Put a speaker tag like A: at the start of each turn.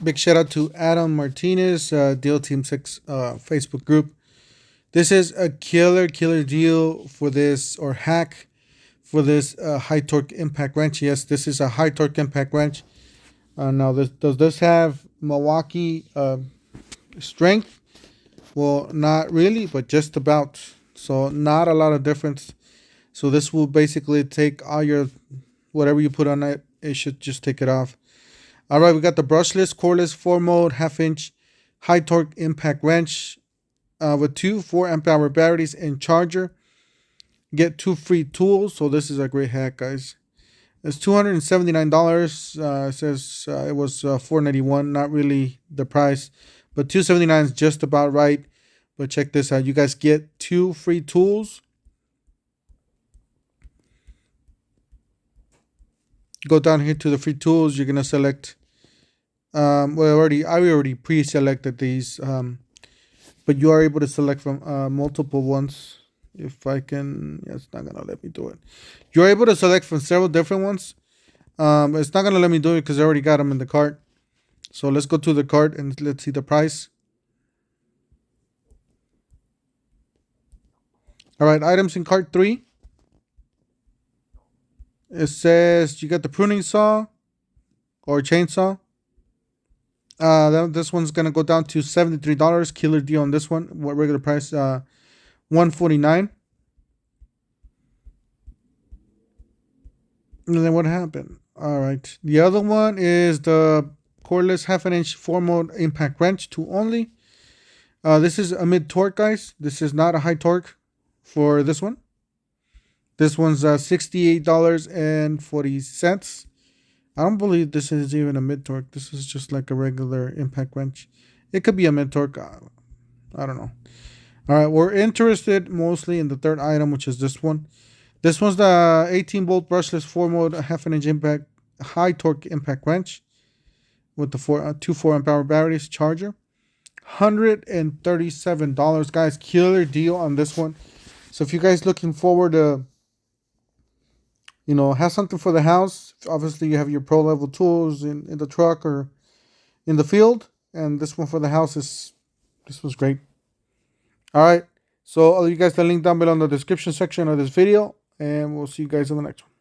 A: Big shout out to Adam Martinez, Deal Team 6 Facebook group. This is a killer deal for this, or hack for this high torque impact wrench. Yes, this is a high torque impact wrench. Now, does this have Milwaukee strength? Well, not really, but just about. So, not a lot of difference. So, this will basically take all your whatever you put on it, it should just take it off. All right, we got the brushless, cordless, 4 mode, half-inch, high torque impact wrench with two 4 amp hour batteries and charger. Get 2 free tools. So this is a great hack, guys. It's $279. It says it was $491. Not really the price, but $279 is just about right. But check this out. You guys get 2 free tools. Go down here to the free tools. You're gonna select. Well, I already pre-selected these, but you are able to select from multiple ones. If I can, yeah, it's not gonna let me do it. You're able to select from several different ones. It's not gonna let me do it because I already got them in the cart. So let's go to the cart and let's see the price. All right, items in cart 3. It says you got the pruning saw or chainsaw. This one's gonna go down to $73. Killer deal on this one. What regular price? $149. And then what happened? All right. The other one is the cordless half-inch 4 mode impact wrench, 2 only. This is a mid torque, guys. This is not a high torque for this one. This one's $68.40. I don't believe this is even a mid torque. This is just like a regular impact wrench. It could be a mid torque. I don't know. All right, we're interested mostly in the third item, which is this one. This one's the 18-volt brushless 4 mode half-inch impact high torque impact wrench with the two 4 amp hour batteries, charger. $137, guys. Killer deal on this one. So if you guys looking forward to, have something for the house, obviously you have your pro level tools in the truck or in the field, and this one for the house this was great. All right. So I'll leave you guys the link down below in the description section of this video, and we'll see you guys in the next one.